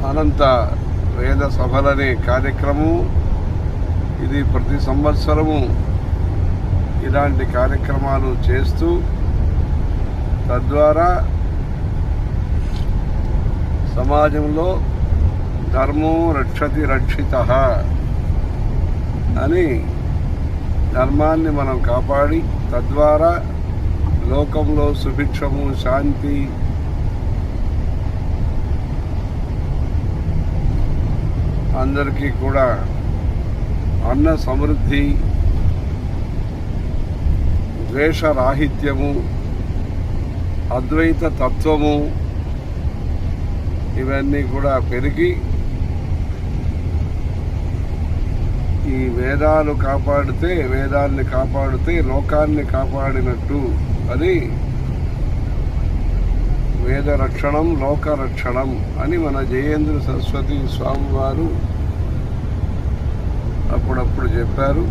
అనంత వేద సభలనే కార్యక్రమం ఇది. ప్రతి సంవత్సరము ఇలాంటి కార్యక్రమాలు చేస్తూ తద్వారా సమాజంలో ధర్మం రక్షతి రక్షితః అని ధర్మాన్ని మనం కాపాడి తద్వారా లోకంలో సుభిక్షము శాంతి అందరికీ కూడా అన్న సమృద్ధి ద్వేషరాహిత్యము అద్వైత తత్వము ఇవన్నీ కూడా పెరిగి ఈ వేదాన్ని కాపాడితే లోకాన్ని కాపాడినట్టు అని వేద రక్షణం లోక రక్షణం అని మన జయేంద్ర సరస్వతి స్వామి వారు అప్పుడప్పుడు చెప్పారు.